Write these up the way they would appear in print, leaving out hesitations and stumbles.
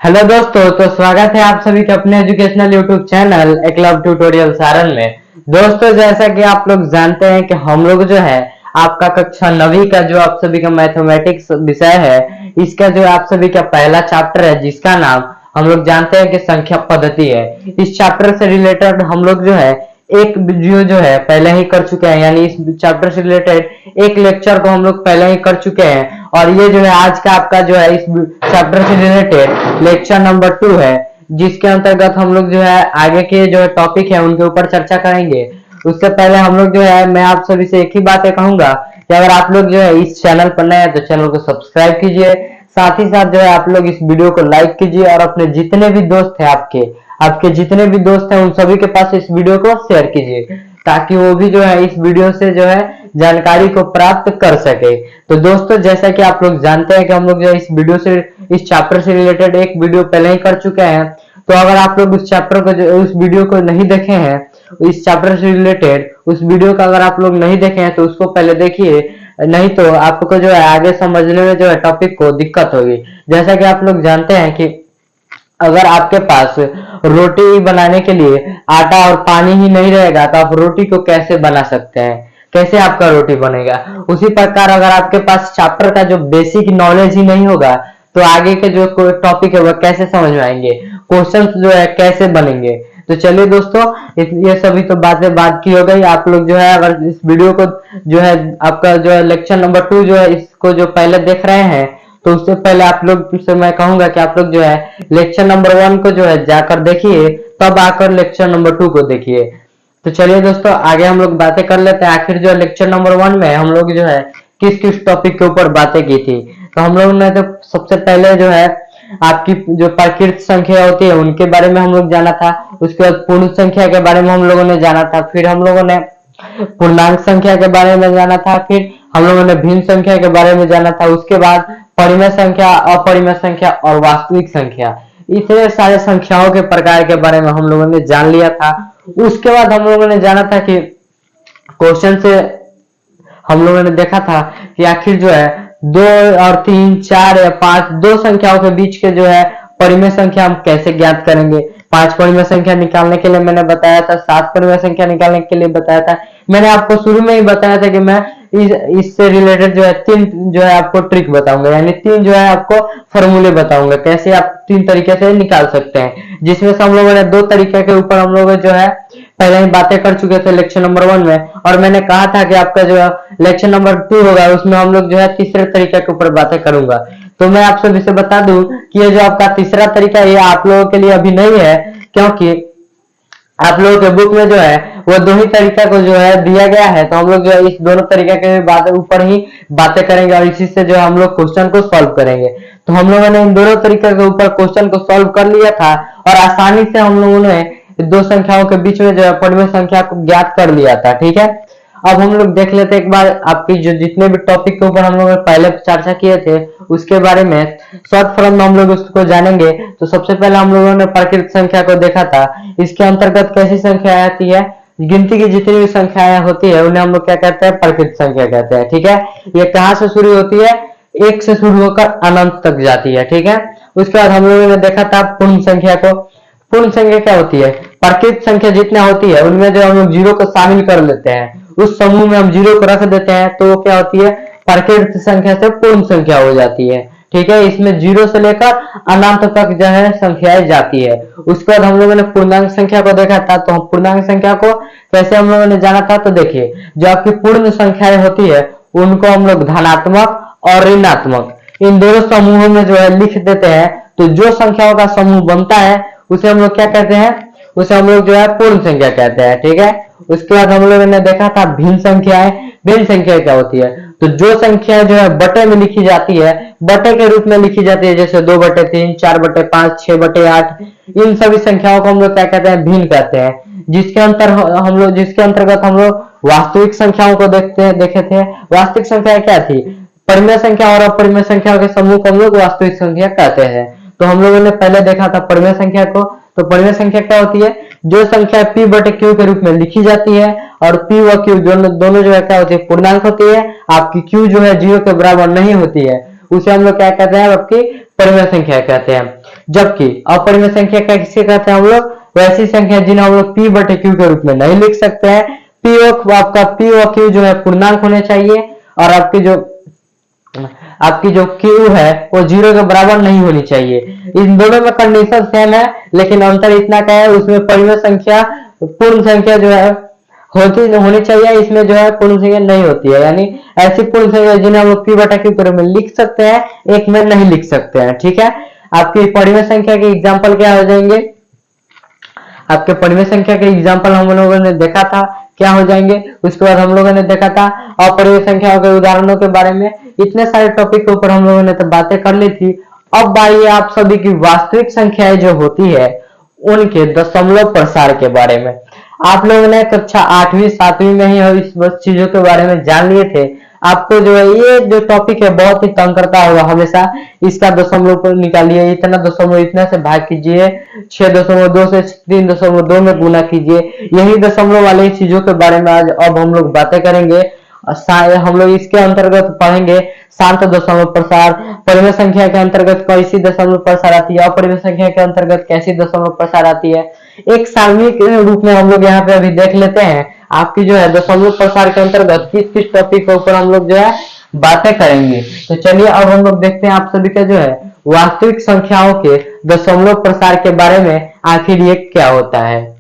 Hello दोस्तों, तो स्वागत है आप सभी के अपने educational YouTube channel Eklavya tutorial Saran में। दोस्तों, जैसा कि आप लोग जानते हैं कि हम लोग जो है आपका कक्षा 9वीं का जो आप सभी का मैथमेटिक्स विषय है, इसका जो आप सभी का पहला चैप्टर है जिसका नाम हम लोग जानते हैं कि संख्या पद्धति है। इस चैप्टर से रिलेटेड हम लोग जो है एक वीडियो जो है पहले ही कर चुके हैं, यानी इस चैप्टर से रिलेटेड एक लेक्चर को हम लोग पहले ही कर चुके हैं। और ये जो है आज का आपका जो है इस चैप्टर से रिलेटेड लेक्चर नंबर 2 है, जिसके अंतर्गत हम लोग जो है आगे के जो है टॉपिक है उनके ऊपर चर्चा करेंगे। उससे पहले हम लोग जो है मैं आप सभी से एक ही बात कहूंगा कि अगर आप लोग जो है इस चैनल पर नए हैं तो चैनल को सब्सक्राइब कीजिए, साथ ही साथ जो है आप लोग इस वीडियो को लाइक कीजिए और अपने जितने भी दोस्त हैं आपके जितने भी दोस्त हैं उन सभी के पास इस वीडियो को शेयर कीजिए, ताकि वो भी जो है इस वीडियो से जो है जानकारी को प्राप्त कर सके। तो दोस्तों, जैसा कि आप लोग जानते हैं कि हम लोग जो है इस चैप्टर से रिलेटेड एक वीडियो पहले ही कर चुके हैं। तो अगर आप लोग उस चैप्टर को उस वीडियो को नहीं देखे हैं, इस चैप्टर से रिलेटेड उस वीडियो का अगर आप लोग नहीं देखे हैं तो उसको पहले देखिए, नहीं तो आपको जो है आगे समझने में जो है टॉपिक को दिक्कत होगी। जैसा कि आप लोग जानते हैं कि अगर आपके पास रोटी बनाने के लिए आटा और पानी ही नहीं रहेगा तो आप रोटी को कैसे बना सकते हैं, कैसे आपका रोटी बनेगा। उसी प्रकार अगर आपके पास चैप्टर का जो बेसिक नॉलेज ही नहीं होगा तो आगे के जो टॉपिक है वह कैसे समझ में आएंगे, क्वेश्चन जो है कैसे बनेंगे। तो चलिए दोस्तों, ये सभी तो बातें बात की हो गई। आप लोग जो है अगर इस वीडियो को जो है आपका जो है लेक्चर नंबर 2 जो है इसको जो पहले देख रहे हैं तो उससे पहले आप लोग से मैं कहूंगा कि आप लोग जो है लेक्चर नंबर 1 को जो है जाकर देखिए, तब आकर लेक्चर नंबर 2 को देखिए। तो चलिए दोस्तों, आगे हम लोग बातें कर लेते हैं। आखिर जो लेक्चर नंबर 1 में हम लोग जो है किस किस टॉपिक के ऊपर बातें की थी। तो हम लोगों ने तो सबसे पहले जो है आपकी जो प्राकृत संख्या होती है उनके बारे में हम लोग जाना था। उसके बाद पूर्ण संख्या के बारे में हम लोगों ने जाना था। फिर हम लोगों ने पूर्णांक संख्या के बारे में जाना था। फिर हम लोगों ने भिन्न संख्या के बारे में जाना था। उसके बाद परिमेय संख्या, अपरिमेय संख्या और वास्तविक संख्या, इतने सारे संख्याओं के प्रकार के बारे में हम लोगों ने जान लिया था। उसके बाद हम लोगों ने जाना था कि क्वेश्चन से हम लोगों ने देखा था कि आखिर जो है 2 और 3, 4 या 5 दो संख्याओं के बीच के जो है परिमेय संख्या हम कैसे ज्ञात करेंगे। 5 परिमेय संख्या निकालने के लिए मैंने बताया था, 7 परिमेय संख्या निकालने के लिए बताया था। मैंने आपको शुरू में ही बताया था कि मैं इससे रिलेटेड जो है 3 जो है आपको ट्रिक बताऊंगा, यानी 3 जो है आपको फॉर्मूले बताऊंगा कैसे आप 3 तरीके से निकाल सकते हैं। जिसमें से हम लोगों ने 2 तरीके के ऊपर हम लोग जो है पहले ही बातें कर चुके थे लेक्चर नंबर 1 में, और मैंने कहा था कि आपका जो लेक्चर नंबर 2 होगा उसमें हम लोग जो है तीसरे तरीके के ऊपर बातें करूंगा। तो मैं आप सभी से बता दूं कि ये जो आपका तीसरा तरीका ये आप लोगों के लिए अभी नहीं है, क्योंकि आप लोगों के बुक में जो है वो 2 ही तरीका को जो है दिया गया है। तो हम लोग जो है इस दोनों तरीके के बात ऊपर ही बातें करेंगे और इसी से जो है हम लोग क्वेश्चन को सॉल्व करेंगे। तो हम लोगों ने इन दोनों तरीके के ऊपर क्वेश्चन को सॉल्व कर लिया था और आसानी से हम लोगों ने 2 संख्याओं के बीच में जो है परिमेय संख्या को ज्ञात कर लिया था। ठीक है, अब हम लोग देख लेते हैं एक बार आपकी जो जितने भी टॉपिक के ऊपर हम लोग पहले चर्चा किए थे उसके बारे में शॉर्ट फॉर्म में हम लोग उसको जानेंगे। तो सबसे पहले हम लोगों ने प्राकृत संख्या को देखा था। इसके अंतर्गत कैसी संख्या आती है, गिनती की जितनी भी संख्याएं होती है उन्हें हम लोग क्या कहते हैं, प्राकृत संख्या कहते हैं। ठीक है, ये कहाँ से शुरू होती है, 1 से शुरू होकर अनंत तक जाती है। ठीक है, उसके बाद हम लोगों ने देखा था पूर्ण संख्या को। पूर्ण संख्या क्या होती है, प्राकृत संख्या जितना होती है उनमें जो हम लोग 0 को शामिल कर लेते हैं, उस समूह में हम 0 को रख देते हैं तो वो क्या होती है, प्राकृत संख्या से पूर्ण संख्या हो जाती है। ठीक है, इसमें 0 से लेकर अनंत तक जो है संख्याएं जाती है। उसके बाद हम लोगों ने पूर्णांक संख्या को देखा था। तो हम पूर्णांक संख्या को कैसे हम लोगों ने जाना था, तो देखिए जो आपकी पूर्ण संख्याएं होती है उनको हम लोग धनात्मक और ऋणात्मक इन दोनों समूहों में जो है लिख देते हैं। तो जो संख्याओं का समूह बनता है उसे हम लोग क्या कहते हैं, उसे हम लोग जो है पूर्ण संख्या कहते हैं। ठीक है, उसके बाद हम लोगों ने देखा था भिन्न संख्याएं। भिन्न संख्या क्या होती है, तो जो संख्या जो है बटे में लिखी जाती है, बटे के रूप में लिखी जाती है, जैसे 2/3, 4/5, 6/8, इन सभी संख्याओं को हम लोग क्या कहते हैं, भिन्न कहते हैं। जिसके अंतर्गत हम लोग वास्तविक संख्याओं को देखे थे। वास्तविक संख्या क्या थी, परिमेय संख्या और अपरिमेय संख्या के समूह को हम लोग वास्तविक संख्या कहते हैं। तो हम लोगों ने पहले देखा था परिमेय संख्या को। तो परिमेय संख्या क्या होती है, जो संख्या p/q के रूप में लिखी जाती है और p व q दोनों जो है क्या होती है, पूर्णांक होती है। आपकी q जो है 0 के बराबर नहीं होती है, उसे हम लोग क्या कहते हैं, आपकी परिमेय संख्या कहते हैं। जबकि अपरिमेय संख्या किसे कहते हैं हम लोग, वैसी संख्या जिन्हें हम लोग p बटे q के रूप में नहीं लिख सकते हैं। आपका p और q जो है पूर्णांक होने चाहिए, और आपकी जो q है वो 0 के बराबर नहीं होनी चाहिए। इन दोनों में कंडीशन सेम है, लेकिन अंतर इतना क्या है, उसमें परिमेय संख्या पूर्ण संख्या जो है होनी चाहिए, इसमें जो है पूर्ण संख्या नहीं होती है। यानी ऐसी पूर्ण संख्या जिन्हें हम लोग p बटा q के रूप में लिख सकते हैं, एक में नहीं लिख सकते हैं। ठीक है, आपकी परिमेय संख्या के एग्जाम्पल क्या हो जाएंगे, आपके परिमेय संख्या के एग्जाम्पल हम लोगों ने देखा था, क्या हो जाएंगे। उसके बाद हम लोगों ने देखा था अपरिमेय संख्याओं के उदाहरणों के बारे में। इतने सारे टॉपिक के ऊपर हम लोगों ने तो बातें कर ली थी। अब आइए आप सभी की वास्तविक संख्याएं जो होती है उनके दशमलव प्रसार के बारे में। आप लोगों ने कक्षा 8वीं 7वीं में ही इस चीजों के बारे में जान लिए थे। आपको जो है ये जो टॉपिक है बहुत ही तंग करता होगा हमेशा। इसका दशमलव को निकालिए, इतना दशमलव इतना से भाग कीजिए, 6.2 से 3.2 में गुना कीजिए। यही दशमलव वाले चीजों के बारे में आज अब हम लोग बातें करेंगे। हम लोग इसके अंतर्गत पढ़ेंगे शांत दशमलव प्रसार, परिमेय संख्या के अंतर्गत कैसी दशमलव प्रसार आती है, अपरिमेय संख्या के अंतर्गत कैसी दशमलव प्रसार आती है। एक सामूहिक रूप में हम लोग यहाँ पे अभी देख लेते हैं आपकी जो है दशमलव प्रसार के अंतर्गत किस किस टॉपिक के ऊपर हम लोग जो है बातें करेंगे। तो चलिए अब हम लोग देखते हैं आप सभी का जो है वास्तविक संख्याओं के दशमलव प्रसार के बारे में, आखिर ये क्या होता है।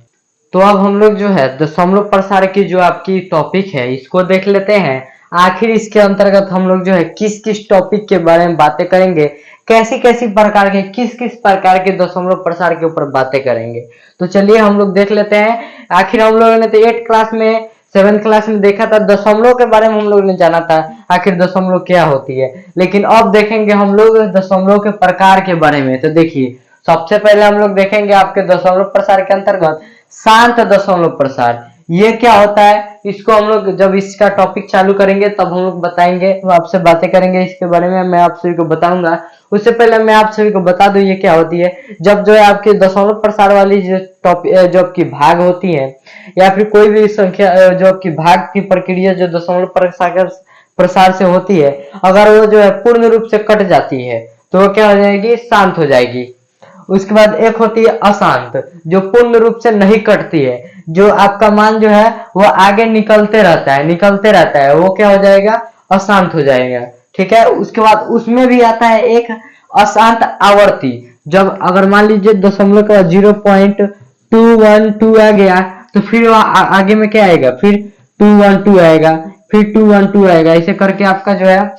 तो अब हम लोग जो है दशमलव प्रसार की जो आपकी टॉपिक है इसको देख लेते हैं। आखिर इसके अंतर्गत हम लोग जो है किस किस टॉपिक के बारे में बातें करेंगे, कैसी कैसी प्रकार के किस किस प्रकार के दशमलव प्रसार के ऊपर बातें करेंगे। तो चलिए हम लोग देख लेते हैं। आखिर हम लोगों ने तो 8 क्लास में 7th क्लास में देखा था, दशमलव के बारे में हम लोग ने जाना था आखिर दशमलव क्या होती है। लेकिन अब देखेंगे हम लोग दशमलव के प्रकार के बारे में। तो देखिए सबसे पहले हम लोग देखेंगे आपके दशमलव प्रसार के अंतर्गत शांत दशमलव प्रसार। ये क्या होता है, इसको हम लोग जब इसका टॉपिक चालू करेंगे तब हम लोग बताएंगे, आपसे बातें करेंगे इसके बारे में, मैं आप सभी को बताऊंगा। उससे पहले मैं आप सभी को बता दूं ये क्या होती है। जब जो है आपके दशमलव प्रसार वाली जो टॉपिक जो आपकी भाग होती है, या फिर कोई भी संख्या जो आपकी भाग की प्रक्रिया जो दशमलव प्रसार से होती है, अगर वो जो है पूर्ण रूप से कट जाती है तो वो क्या हो जाएगी, शांत हो जाएगी। उसके बाद एक होती है अशांत, जो पूर्ण रूप से नहीं कटती है, जो आपका मान जो है वो आगे निकलते रहता है, वो क्या हो जाएगा, अशांत हो जाएगा। ठीक है, उसके बाद उसमें भी आता है एक अशांत आवर्ती। जब अगर मान लीजिए दशमलव का 0.212 आ गया तो फिर आगे में क्या आएगा, फिर 212 आएगा, फिर 212 आएगा। ऐसे करके आपका जो है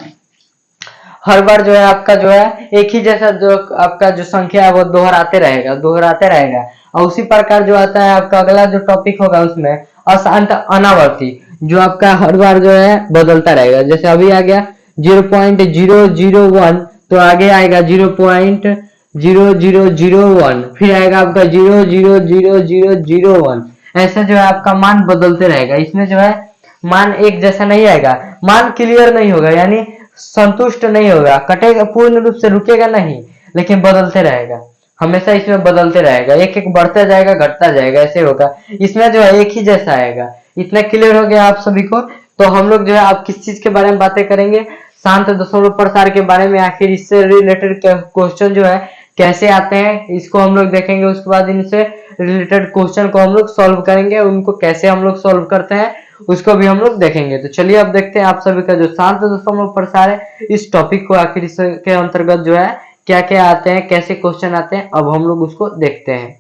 हर बार जो है आपका जो है एक ही जैसा जो आपका जो संख्या है वो दोहराते रहेगा। और उसी प्रकार जो आता है आपका अगला जो टॉपिक होगा उसमें अशांत अनावर्ती, जो आपका हर बार जो है बदलता रहेगा। जैसे अभी आ गया 0.001 तो आगे आएगा 0.0001, फिर आएगा आपका 0.00001। ऐसा जो है आपका मान बदलते रहेगा। इसमें जो है मान एक जैसा नहीं आएगा, मान क्लियर नहीं होगा, यानी संतुष्ट नहीं होगा, कटेगा, पूर्ण रूप से रुकेगा नहीं, लेकिन बदलते रहेगा। हमेशा इसमें बदलते रहेगा, एक एक बढ़ता जाएगा घटता जाएगा, ऐसे होगा। इसमें जो है एक ही जैसा आएगा। इतना क्लियर हो गया आप सभी को। तो हम लोग जो है आप किस चीज के बारे में बातें करेंगे, शांत दशमलव प्रसार के बारे में। आखिर इससे रिलेटेड क्वेश्चन जो है कैसे आते हैं इसको हम लोग देखेंगे। उसके बाद इनसे रिलेटेड क्वेश्चन को हम लोग सॉल्व करेंगे, उनको कैसे हम लोग सॉल्व करते हैं उसको भी हम लोग देखेंगे। तो चलिए अब देखते हैं आप सभी का जो शांत दशमलव प्रसार है, इस टॉपिक को आखिर इसके अंतर्गत जो है क्या क्या आते हैं, कैसे क्वेश्चन आते हैं, अब हम लोग उसको देखते हैं।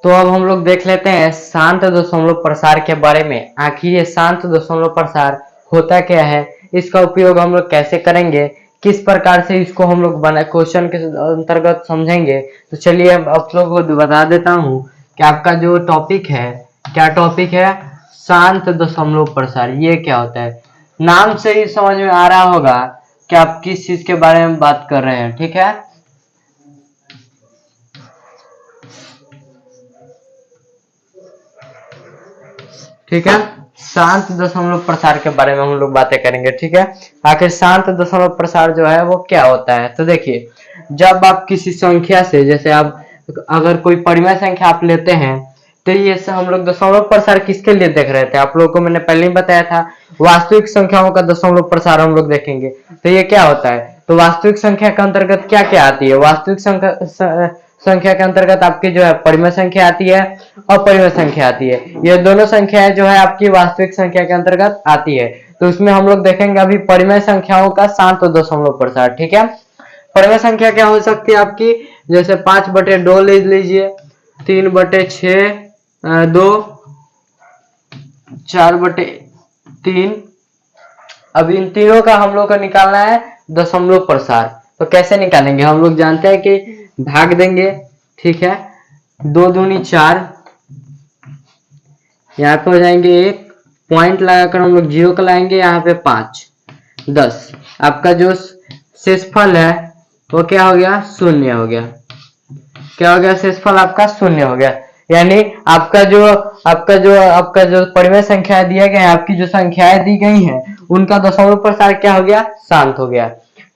तो अब हम लोग देख लेते हैं शांत दशमलव प्रसार के बारे में। आखिर ये शांत दशमलव प्रसार होता क्या है, इसका उपयोग हम लोग कैसे करेंगे, किस प्रकार से इसको हम लोग क्वेश्चन के अंतर्गत समझेंगे। तो चलिए अब आप लोग को बता देता हूँ कि आपका जो टॉपिक है, क्या टॉपिक है, शांत दशमलव प्रसार। ये क्या होता है, नाम से ही समझ में आ रहा होगा कि आप किस चीज के बारे में बात कर रहे हैं। ठीक है, ठीक है, शांत दशमलव प्रसार के बारे में हम लोग बातें करेंगे। ठीक है, आखिर शांत दशमलव प्रसार जो है वो क्या होता है। तो देखिए जब आप किसी संख्या से, जैसे आप अगर कोई परिमेय संख्या आप लेते हैं, तो ये हम लोग दशमलव प्रसार किसके लिए देख रहे थे, आप लोगों को मैंने पहले ही बताया था, वास्तविक संख्याओं का दशमलव प्रसार हम लोग देखेंगे। तो ये क्या होता है, तो वास्तविक संख्या के अंतर्गत क्या क्या आती है? वास्तविक संख्या के अंतर्गत आपकी जो है परिमेय संख्या आती है, अपरिमेय संख्या आती है। ये दोनों संख्याएं जो है आपकी वास्तविक संख्या के अंतर्गत आती है। तो उसमें हम लोग देखेंगे अभी परिमेय संख्याओं का शांत दशमलव प्रसार। ठीक है, परिमेय संख्या क्या हो सकती है आपकी? जैसे 5/2 ले लीजिए, 3/6, 2, 4/3। अब इन तीनों का हम लोग को निकालना है दशमलव प्रसार। तो कैसे निकालेंगे? हम लोग जानते हैं कि भाग देंगे। ठीक है, 2 दूनी 4, यहाँ पे हो जाएंगे 1, पॉइंट लगाकर हम लोग 0 का लाएंगे, यहाँ पे 5, 10। आपका जो शेषफल है वो क्या हो गया? 0 हो गया। क्या हो गया? शेषफल आपका 0 हो गया। यानी आपका जो परिमेय संख्या दिया गया है, आपकी जो संख्याएं दी गई हैं उनका दशमलव प्रसार क्या हो गया? शांत हो गया।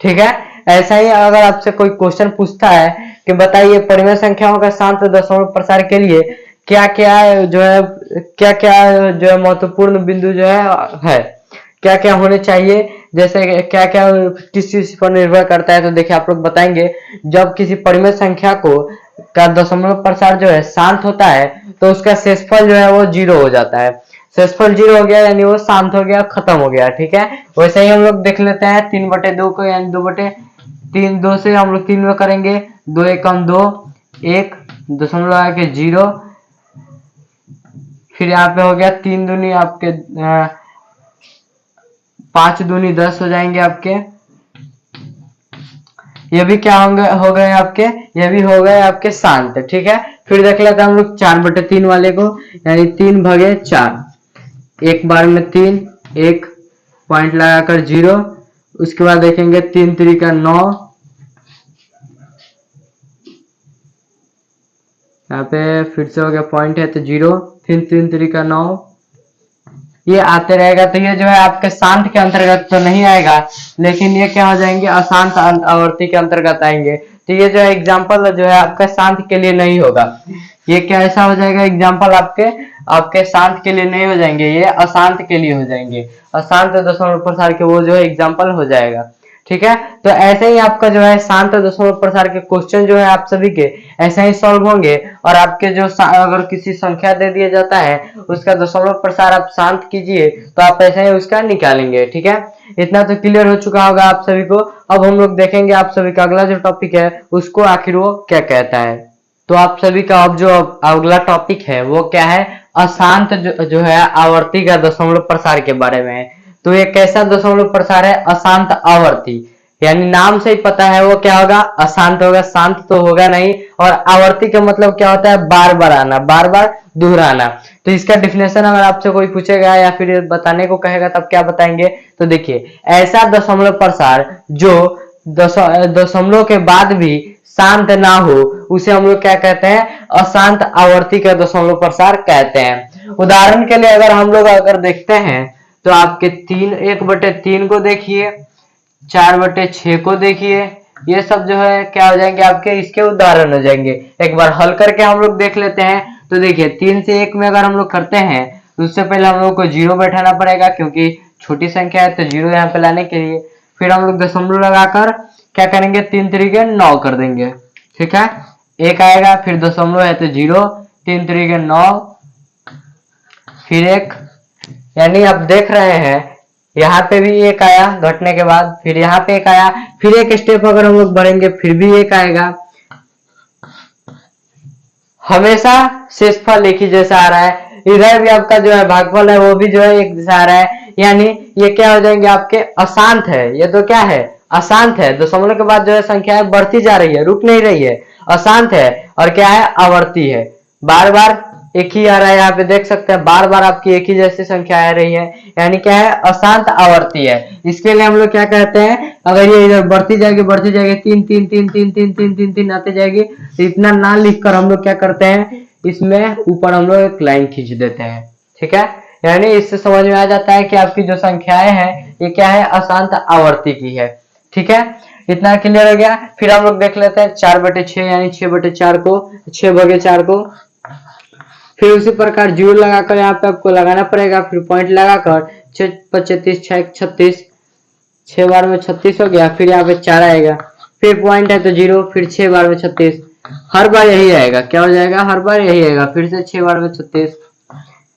ठीक है, ऐसा ही अगर आपसे कोई क्वेश्चन पूछता है कि बताइए परिमेय संख्याओं का शांत दशमलव प्रसार के लिए क्या क्या जो है महत्वपूर्ण बिंदु जो है क्या क्या होने चाहिए, जैसे क्या क्या किस चीज पर निर्भर करता है। तो देखिए आप लोग बताएंगे, जब किसी परिमेय संख्या का दशमलव प्रसार जो है शांत होता है तो उसका शेषफल जो है वो 0 हो जाता है। शेषफल 0 हो गया यानी वो शांत हो गया, खत्म हो गया। ठीक है, वैसे ही हम लोग देख लेते हैं 3/2 को, यानी 2/3, 2 से हम लोग 3 में करेंगे, 2 एकम 2, 1 दशमलव आके 0। फिर यहाँ पे हो गया 3 दूनी आपके 5 दूनी 10 हो जाएंगे आपके। ये भी क्या होंगे? हो गए आपके, ये भी हो गए आपके शांत। ठीक है, फिर देख लेते हैं हम लोग 4/3 वाले को, यानी 3/4, एक बार में 3, 1 पॉइंट लगाकर 0। उसके बाद देखेंगे 3 3 9, यहाँ पे फिर से हो गया पॉइंट है तो 0, फिर 3 3 9, ये आते रहेगा। तो ये जो है आपके शांत के अंतर्गत तो नहीं आएगा, लेकिन ये क्या हो जाएंगे? अशांत आवर्ती के अंतर्गत आएंगे। तो ये जो है एग्जाम्पल जो है आपका शांत के लिए नहीं होगा। ये क्या ऐसा हो जाएगा? एग्जाम्पल आपके शांत के लिए नहीं हो जाएंगे, ये अशांत के लिए हो जाएंगे। अशांत दशमलव प्रसार के वो जो है एग्जाम्पल हो जाएगा। ठीक है, तो ऐसे ही आपका जो है शांत दशमलव प्रसार के क्वेश्चन जो है आप सभी के ऐसे ही सॉल्व होंगे। और आपके जो अगर किसी संख्या दे दिया जाता है उसका दशमलव प्रसार आप शांत कीजिए तो आप ऐसे ही उसका निकालेंगे। ठीक है, इतना तो क्लियर हो चुका होगा आप सभी को। अब हम लोग देखेंगे आप सभी का अगला जो टॉपिक है उसको आखिर वो क्या कहता है। तो आप सभी का अब जो अगला टॉपिक है वो क्या है? अशांत जो है आवर्ती का दशमलव प्रसार के बारे में है। तो ये कैसा दशमलव प्रसार है? अशांत आवर्ती, यानी नाम से ही पता है वो क्या होगा? अशांत होगा, शांत तो होगा नहीं। और आवर्ती का मतलब क्या होता है? बार बार आना, बार बार दोहराना। तो इसका डिफिनेशन अगर आपसे कोई पूछेगा या फिर बताने को कहेगा तब क्या बताएंगे? तो देखिए, ऐसा दशमलव प्रसार जो दशमलव के बाद भी शांत ना हो उसे हम लोग क्या कहते हैं? अशांत आवर्ती का दशमलव प्रसार कहते हैं। उदाहरण के लिए अगर हम लोग देखते हैं तो आपके 1/3 को देखिए, 4/6 को देखिए, ये सब जो है क्या हो जाएंगे? आपके इसके उदाहरण हो जाएंगे। एक बार हल करके हम लोग देख लेते हैं। तो देखिए 3 से 1 में अगर हम लोग करते हैं तो उससे पहले हम लोग को 0 बैठाना पड़ेगा, क्योंकि छोटी संख्या है तो 0 यहाँ पे लाने के लिए। फिर हम लोग दशमलव लगाकर क्या करेंगे? 3 3 9 कर देंगे। ठीक है, 1 आएगा, फिर दशमलव है तो 0, 3 3 9, फिर 1, यानी आप देख रहे हैं यहाँ पे भी 1 आया घटने के बाद, फिर यहाँ पे 1 आया, फिर एक स्टेप अगर हम लोग बढ़ेंगे फिर भी 1 आएगा। हमेशा शेषफल एक ही जैसा आ रहा है। इधर भी आपका जो है भागफल है वो भी जो है एक जैसा आ रहा है, यानी ये क्या हो जाएंगे? आपके अशांत है। ये तो क्या है? अशांत है। दशमलव के बाद जो है संख्याएं बढ़ती जा रही है, रुक नहीं रही है, अशांत है। और क्या है? आवर्ती है, बार बार एक ही आ रहा है। यहाँ पे देख सकते हैं बार बार आपकी एक ही जैसी संख्या आ रही है, यानी क्या है? अशांत आवर्ती है। इसके लिए हम लोग क्या कहते हैं? अगर ये इधर बढ़ती जाएगी 3 3 3 3 3 3 3 3 आते जाएगी तो इतना ना लिखकर हम लोग क्या करते हैं? इसमें ऊपर हम लोग एक लाइन खींच देते हैं। ठीक है, यानी इससे समझ में आ जाता है कि आपकी जो संख्याएं हैं ये क्या है? अशांत आवर्ती की है। ठीक है, इतना क्लियर हो गया। फिर हम लोग देख लेते हैं 4/6, यानी 6/4 को, 6/4 को। फिर उसी प्रकार 0 लगाकर यहाँ पे आपको लगाना पड़ेगा, फिर पॉइंट लगाकर 6 35 6 36, 6 बार में 36 हो गया, फिर यहाँ पे 4 आएगा, फिर पॉइंट है तो 0, फिर 6 बार में 36, हर बार यही आएगा। क्या हो जाएगा? हर बार यही आएगा, फिर से 6 बार में 36।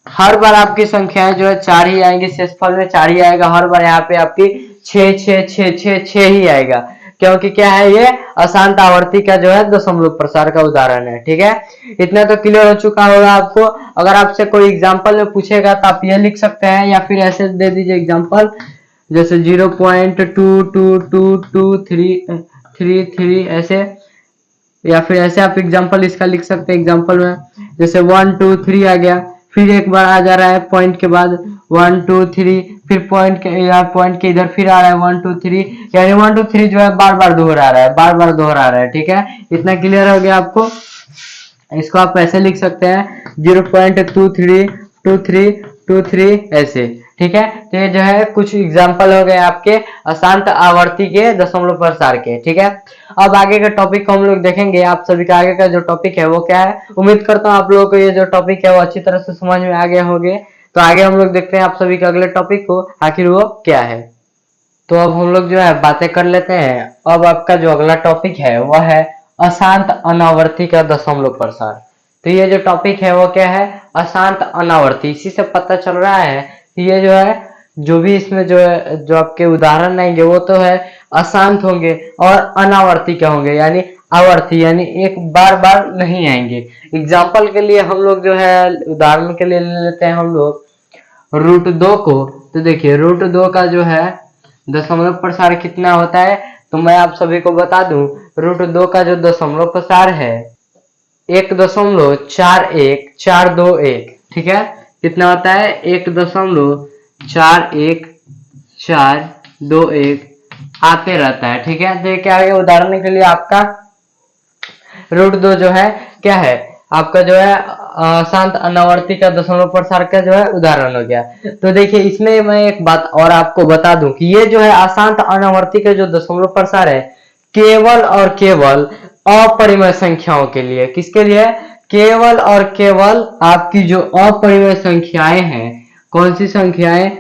हर बार आपकी संख्याएं जो है 4 ही आएंगी, शेषफल में 4 ही आएगा। हर बार यहाँ पे आपकी 6 6 6 6 6 ही आएगा, क्योंकि क्या है, ये अशांत आवर्ती का जो है दशमलव प्रसार का उदाहरण है। ठीक है, इतना तो क्लियर हो चुका होगा आपको। अगर आपसे कोई एग्जांपल में पूछेगा तो आप ये लिख सकते हैं, या फिर ऐसे दे दीजिए एग्जांपल, जैसे 0.222333 ऐसे, या फिर ऐसे आप एग्जांपल इसका लिख सकते हैं। एग्जांपल में जैसे 1 2 3 आ गया, फिर एक बार आ जा रहा है पॉइंट के बाद 1 2 3, फिर पॉइंट के इधर फिर आ रहा है 1 2 3, यानी 1 2 3 जो है बार बार दोहरा रहा है, बार बार दोहरा रहा है। ठीक है, इतना क्लियर हो गया आपको। इसको आप ऐसे लिख सकते हैं 0.232323 ऐसे। ठीक है, तो ये जो है कुछ एग्जांपल हो गए आपके अशांत आवर्ती के दशमलव प्रसार के। ठीक है, अब आगे का टॉपिक को हम लोग देखेंगे। आप सभी का आगे का जो टॉपिक है वो क्या है, उम्मीद करता हूँ आप लोगों को ये जो टॉपिक है वो अच्छी तरह से समझ में आ गए होंगे। तो आगे हम लोग देखते हैं आप सभी के अगले टॉपिक को, आखिर वो क्या है। तो अब हम लोग जो है बातें कर लेते हैं। अब आपका जो अगला टॉपिक है वह है अशांत अनावर्ती का दशमलव प्रसार। तो ये जो टॉपिक है वो क्या है, अशांत अनावर्ती। इसी से पता चल रहा है कि ये जो है, जो भी इसमें जो है, जो आपके उदाहरण आएंगे वो तो है अशांत होंगे, और अनावर्ती क्या होंगे, यानी आवर्ती, यानी एक बार बार नहीं आएंगे। एग्जाम्पल के लिए हम लोग जो है, उदाहरण के लिए ले लेते हैं हम लोग √2 को। तो देखिए √2 का जो है दशमलव प्रसार कितना होता है, तो मैं आप सभी को बता दूं, √2 का जो दशमलव प्रसार है 1.41421। ठीक है, कितना होता है, 1.41421 आते रहता है। ठीक है, तो क्या है, उदाहरण के लिए आपका √2 जो है क्या है, आपका जो है अशांत अनावर्ती का दशमलव प्रसार का जो है उदाहरण हो गया। तो देखिए इसमें मैं एक बात और आपको बता दूं कि ये जो है अशांत अनावर्ती का जो दशमलव प्रसार है केवल और केवल अपरिमेय संख्याओं के लिए। किसके लिए? केवल और केवल आपकी जो अपरिमेय संख्याएं हैं। कौन सी संख्याएं?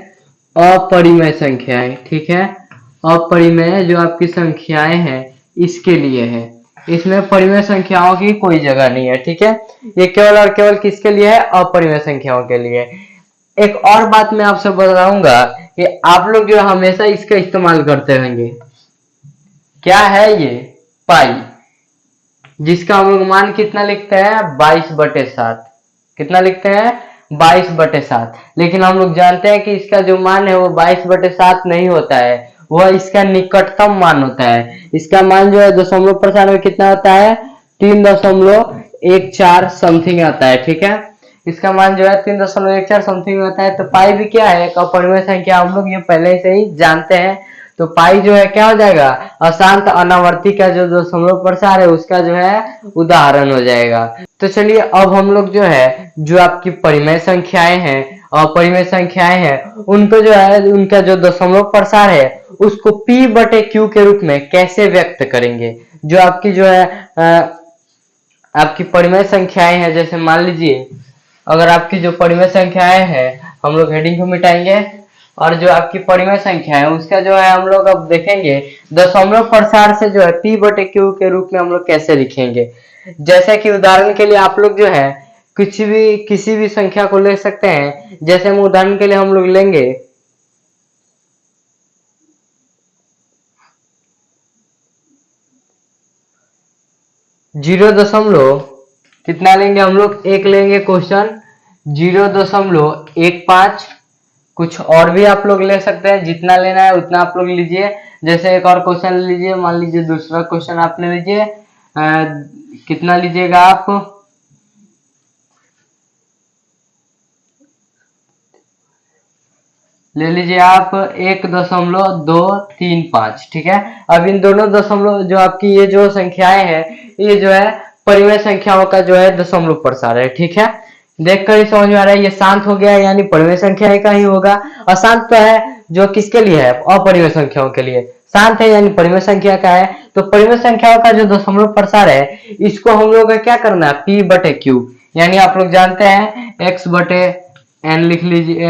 अपरिमेय संख्याएं। ठीक है, अपरिमेय जो आपकी संख्याएं हैं इसके लिए है, इसमें परिमेय संख्याओं की कोई जगह नहीं है। ठीक है, ये केवल और केवल किसके लिए है? अपरिमेय संख्याओं के लिए। एक और बात मैं आपसे बताऊंगा कि आप लोग जो हमेशा इसका इस्तेमाल करते रहेंगे, क्या है ये? पाई, जिसका हम लोग मान कितना लिखते हैं? 22/7। कितना लिखते हैं? 22/7। लेकिन हम लोग जानते हैं कि इसका जो मान है वो 22/7 नहीं होता है, वह इसका निकटतम मान होता है। इसका मान जो है दशमलव प्रसार में कितना होता है? 3.14 समथिंग आता है। ठीक है, इसका मान जो है 3.14 समथिंग होता है। तो पाई भी क्या है? एक अपरिमेय संख्या, हम लोग ये पहले से ही जानते हैं। तो पाई जो है क्या हो जाएगा? अशांत अनावर्ती का जो दशमलव प्रसार है उसका जो है उदाहरण हो जाएगा। तो चलिए अब हम लोग जो है, जो आपकी परिमेय संख्याएं हैं, अपरिमेय संख्याएं हैं, उनको जो है, उनका जो दशमलव प्रसार है उसको P/Q के रूप में कैसे व्यक्त करेंगे। जो आपकी जो है आपकी परिमेय संख्याएं हैं, जैसे मान लीजिए अगर आपकी जो परिमेय संख्याएं हैं, हम लोग हेडिंग को मिटाएंगे, और जो आपकी परिमेय संख्या है उसका जो है हम लोग अब देखेंगे दशमलव प्रसार से जो है P/Q के रूप में हम लोग कैसे लिखेंगे। जैसे कि उदाहरण के लिए आप लोग जो है किसी भी संख्या को ले सकते हैं। जैसे हम उदाहरण के लिए हम लोग लेंगे 0. कितना लेंगे हम लोग? 1 लेंगे क्वेश्चन 0.15। कुछ और भी आप लोग ले सकते हैं, जितना लेना है उतना आप लोग लीजिए। जैसे एक और क्वेश्चन लीजिए, मान लीजिए दूसरा क्वेश्चन आपने लीजिए, कितना लीजिएगा आप? ले लीजिए आप 1.235। ठीक है, अब इन दोनों दशमलव जो आपकी ये जो संख्याएं हैं, ये जो है परिमेय संख्याओं का जो है दशमलव प्रसार है। ठीक है, देखकर ही समझ में आ रहा है ये शांत हो गया, यानी परिमेय संख्या का ही होगा। अशांत तो है जो किसके लिए है? अपरिमेय संख्याओं के लिए। शांत है यानी परिमेय संख्या का है। तो परिमेय संख्याओं का जो दशमलव प्रसार है इसको हम लोग को क्या करना है? P/Q, यानी आप लोग जानते हैं X/N लिख लीजिए,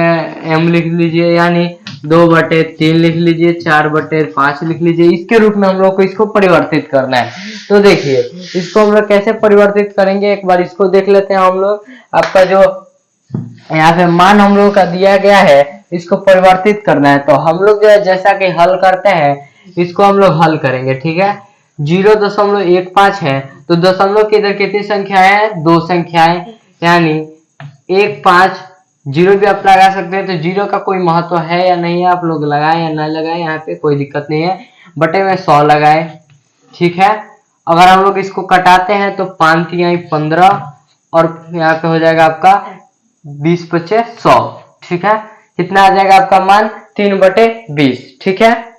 M लिख लीजिए, यानी 2/3 लिख लीजिए, 4/5 लिख लीजिए। इसके रूप में हम लोग को इसको परिवर्तित करना है। तो देखिए इसको हम लोग कैसे परिवर्तित करेंगे, एक बार इसको देख लेते हैं हम लोग। आपका जो यहाँ पे मान हम लोग का दिया गया है, इसको परिवर्तित करना है। तो हम लोग जो है जैसा कि हल करते हैं, इसको हम लोग हल करेंगे, ठीक है। 0.15 है, तो दशमलव के इधर कितनी संख्याएं हैं, 2 संख्याएं, यानी 1, 5। जीरो भी आप लगा सकते हैं, तो जीरो का कोई महत्व है या नहीं है, आप लोग लगाए या ना लगाए, यहाँ पे कोई दिक्कत नहीं है। बटे में 100 लगाए, ठीक है। अगर हम लोग इसको कटाते हैं तो 5×3=15, और यहाँ पे हो जाएगा आपका 20×5=100, ठीक है। कितना आ जाएगा आपका मान, 3/20, ठीक है।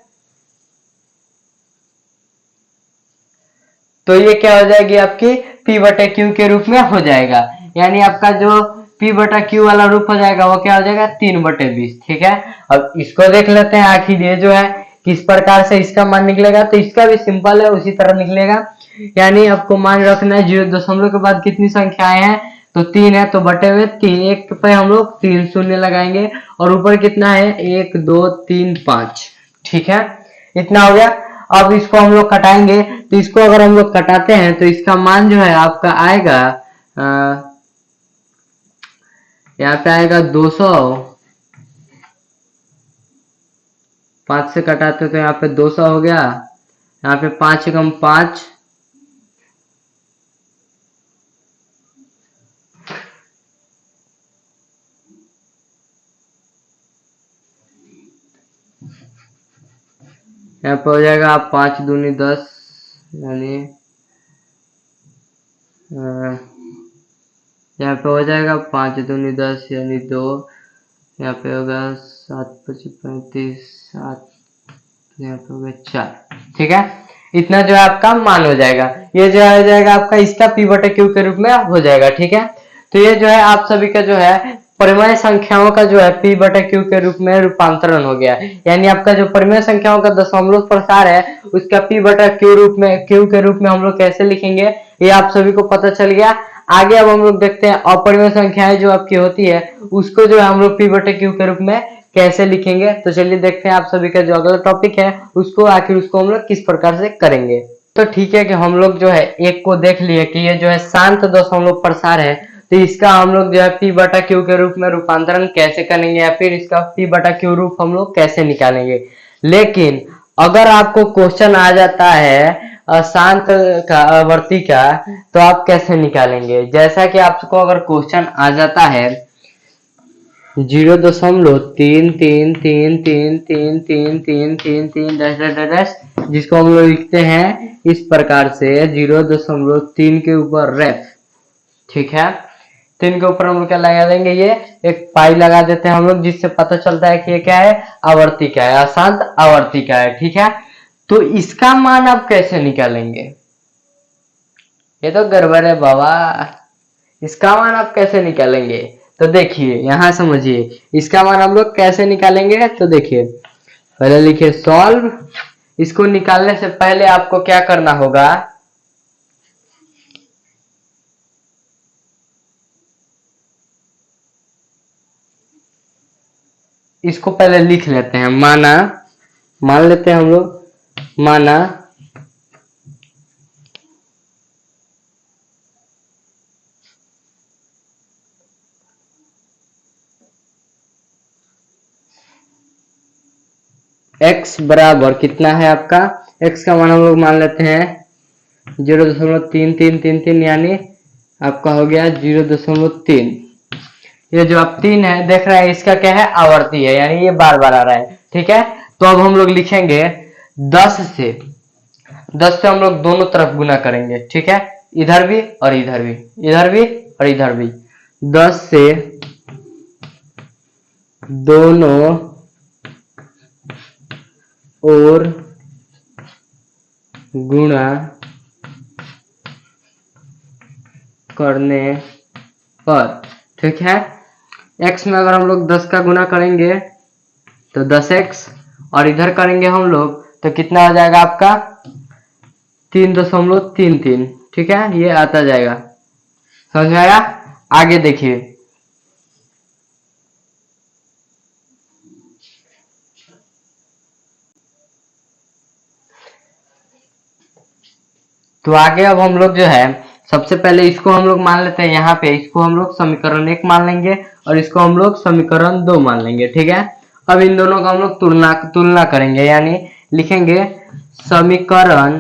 तो ये क्या हो जाएगी आपकी P/Q के रूप में हो जाएगा, यानी आपका जो P/Q वाला रूप हो जाएगा वो क्या हो जाएगा, 3/20, ठीक है। अब इसको देख लेते हैं आखिर ये जो है किस प्रकार से इसका मान निकलेगा। तो इसका भी सिंपल है, उसी तरह निकलेगा। यानी आपको मान रखना है 0 दशमलव के बाद कितनी संख्याएं हैं, तो 3 है, तो बटे में 3, एक पे हम लोग 3 शून्य लगाएंगे, और ऊपर कितना है, 1 2 3 5, ठीक है। इतना हो गया। अब इसको हम लोग कटाएंगे, तो इसको अगर हम लोग कटाते हैं तो इसका मान जो है आपका आएगा, यहाँ पे आएगा 200। 5 से कटाते तो यहाँ पे 200 हो गया, यहाँ पे 5×5, यहाँ पे हो जाएगा 5 दूनी 10, यानी यहाँ पे हो जाएगा 5 दूनी 10 यानी 2, यहाँ पे होगा 7×5=35, 7, यहाँ पे होगा 4, ठीक है। इतना जो है आपका मान हो जाएगा, ये जो हो जाएगा आपका इसका P/Q के रूप में हो जाएगा, ठीक है। तो ये जो है आप सभी का जो है परिमेय संख्याओं का जो है P/Q के रूप में रूपांतरण हो गया, यानी आपका जो परिमेय संख्याओं का दशमलव प्रसार है उसका P/Q रूप में, Q के रूप में हम लोग कैसे लिखेंगे, ये आप सभी को पता चल गया। आगे अब हम लोग देखते हैं अपरिमेय संख्याएं जो आपकी होती है उसको जो है हम लोग P/Q के रूप में कैसे लिखेंगे। तो चलिए देखते हैं आप सभी का जो अगला टॉपिक है उसको, आखिर उसको हम लोग किस प्रकार से करेंगे। तो ठीक है कि हम लोग जो है एक को देख लिए कि ये जो है शांत दशमलव प्रसार है, तो इसका हम लोग जो है P/Q के रूप में रूपांतरण कैसे करेंगे, या फिर इसका P/Q रूप हम लोग कैसे निकालेंगे। लेकिन अगर आपको क्वेश्चन आ जाता है अशांत का, आवर्ती का, तो आप कैसे निकालेंगे। जैसा कि आपको अगर क्वेश्चन आ जाता है 0.3333333333 जिसको हम लोग लिखते हैं इस प्रकार से 0.3 के ऊपर रेफ, ठीक है। 3 के ऊपर हम लोग क्या लगा देंगे, ये एक पाई लगा देते हैं हम लोग, जिससे पता चलता है कि ये क्या है, आवर्ती का है, अशांत आवर्ती का है, ठीक है। तो इसका मान आप कैसे निकालेंगे, ये तो गड़बड़ है बाबा। इसका मान आप कैसे निकालेंगे, तो देखिए यहां समझिए इसका मान हम लोग कैसे निकालेंगे। तो देखिए पहले लिखिए सॉल्व। इसको निकालने से पहले आपको क्या करना होगा, इसको पहले लिख लेते हैं। माना, मान लेते हैं हम लोग, माना x बराबर कितना है आपका, x का मान हम लोग मान लेते हैं 0.3333, यानी आपका हो गया 0.3। ये जो आप 3 है देख रहे हैं इसका क्या है, आवर्ती है, यानी ये बार बार आ रहा है, ठीक है। तो अब हम लोग लिखेंगे 10 से, 10 से हम लोग दोनों तरफ गुना करेंगे, ठीक है। इधर भी और इधर भी, इधर भी और इधर भी, 10 से दोनों और गुणा करने पर, ठीक है। x में अगर हम लोग 10 का गुना करेंगे तो 10x, और इधर करेंगे हम लोग तो कितना आ जाएगा आपका 3.33, ठीक है। ये आता जाएगा, समझ आया। आगे देखिए तो आगे अब हम लोग जो है सबसे पहले इसको हम लोग मान लेते हैं, यहाँ पे इसको हम लोग समीकरण 1 मान लेंगे और इसको हम लोग समीकरण 2 मान लेंगे, ठीक है। अब इन दोनों का हम लोग तुलना करेंगे, यानी लिखेंगे समीकरण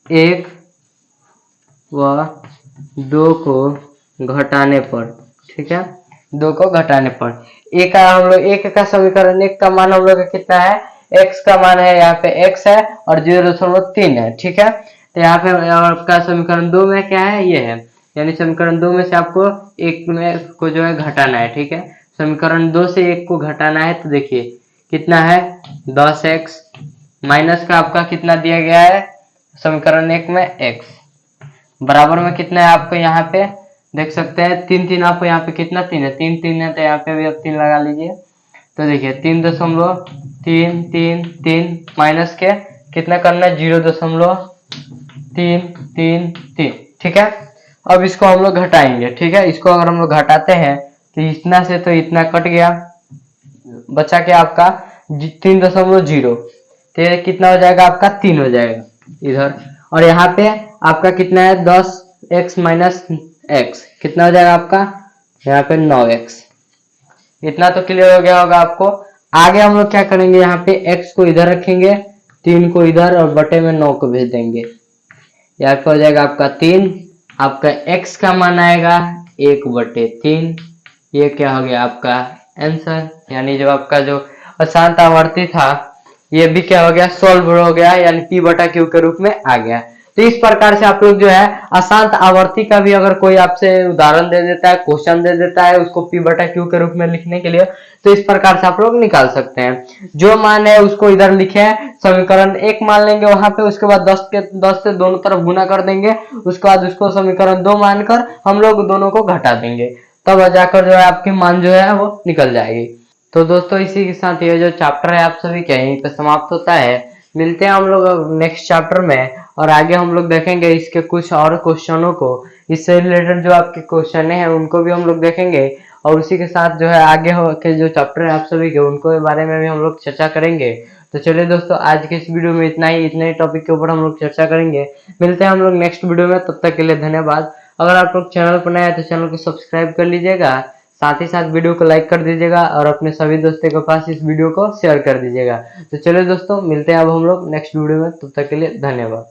1 व 2 को घटाने पर, ठीक है, 2 को घटाने पर एक का हम लोग एक का समीकरण 1 का मान हम लोग का कितना है, x का मान है यहाँ पे x है और 0.3 है, ठीक है। तो यहाँ पे आपका समीकरण 2 में क्या है, ये है, यानी समीकरण 2 में से आपको एक में को जो है घटाना है, ठीक है। समीकरण 2 से 1 को घटाना है तो देखिए कितना है 10x माइनस का आपका कितना दिया गया है समीकरण 1 में x बराबर में कितना है आपको यहाँ पे देख सकते हैं 3 आपको यहाँ पे कितना 3 है, 3 है तो यहाँ पे भी आप 3 लगा लीजिए। तो देखिए 3.3 माइनस के कितना करना है 0.333, ठीक है। अब इसको हम लोग घटाएंगे, ठीक है। इसको अगर हम लोग घटाते हैं तो इतना से तो इतना कट गया, बचा के आपका 3.0, तो ये कितना हो जाएगा आपका 3 हो जाएगा इधर, और यहाँ पे आपका कितना है 10x माइनस x कितना हो जाएगा आपका यहाँ पे 9x। इतना तो क्लियर हो गया होगा आपको। आगे हम लोग क्या करेंगे, यहाँ पे x को इधर रखेंगे, 3 को इधर और बटे में 9 को भेज देंगे, यहाँ पे हो जाएगा आपका 3, आपका x का मान आएगा 1/3, ये क्या हो गया आपका आंसर, यानी जो आपका जो अशांत आवर्ती था ये भी क्या हो गया सॉल्व हो गया, यानी p/q के रूप में आ गया। तो इस प्रकार से आप लोग जो है अशांत आवर्ती का भी अगर कोई आपसे उदाहरण दे देता है, क्वेश्चन दे देता है उसको p/q के रूप में लिखने के लिए, तो इस प्रकार से आप लोग निकाल सकते हैं। जो मान है उसको इधर लिखे हैं, समीकरण 1 मान लेंगे वहां पे, उसके बाद 10 से दोनों तरफ गुना कर देंगे, उसके बाद उसको समीकरण 2 मानकर हम लोग दोनों को घटा देंगे, तब जाकर जो है आपकी मान जो है वो निकल जाएगी। तो दोस्तों इसी के साथ ये जो चैप्टर है आप सभी का यहीं पे समाप्त होता है। मिलते हैं हम लोग नेक्स्ट चैप्टर में, और आगे हम लोग देखेंगे इसके कुछ और क्वेश्चनों को, इससे रिलेटेड जो आपके क्वेश्चन हैं उनको भी हम लोग देखेंगे, और उसी के साथ जो है आगे के जो चैप्टर है आप सभी के उनको बारे में भी हम लोग चर्चा करेंगे। तो चलिए दोस्तों आज के इस वीडियो में इतना ही, इतने ही टॉपिक के ऊपर हम लोग चर्चा करेंगे। मिलते हैं हम लोग नेक्स्ट वीडियो में, तब तक के लिए धन्यवाद। अगर आप लोग चैनल पर नए हैं तो चैनल को सब्सक्राइब कर लीजिएगा, साथ ही साथ वीडियो को लाइक कर दीजिएगा और अपने सभी दोस्तों के पास इस वीडियो को शेयर कर दीजिएगा। तो चलिए दोस्तों मिलते हैं अब हम लोग नेक्स्ट वीडियो में, तब तक के लिए धन्यवाद।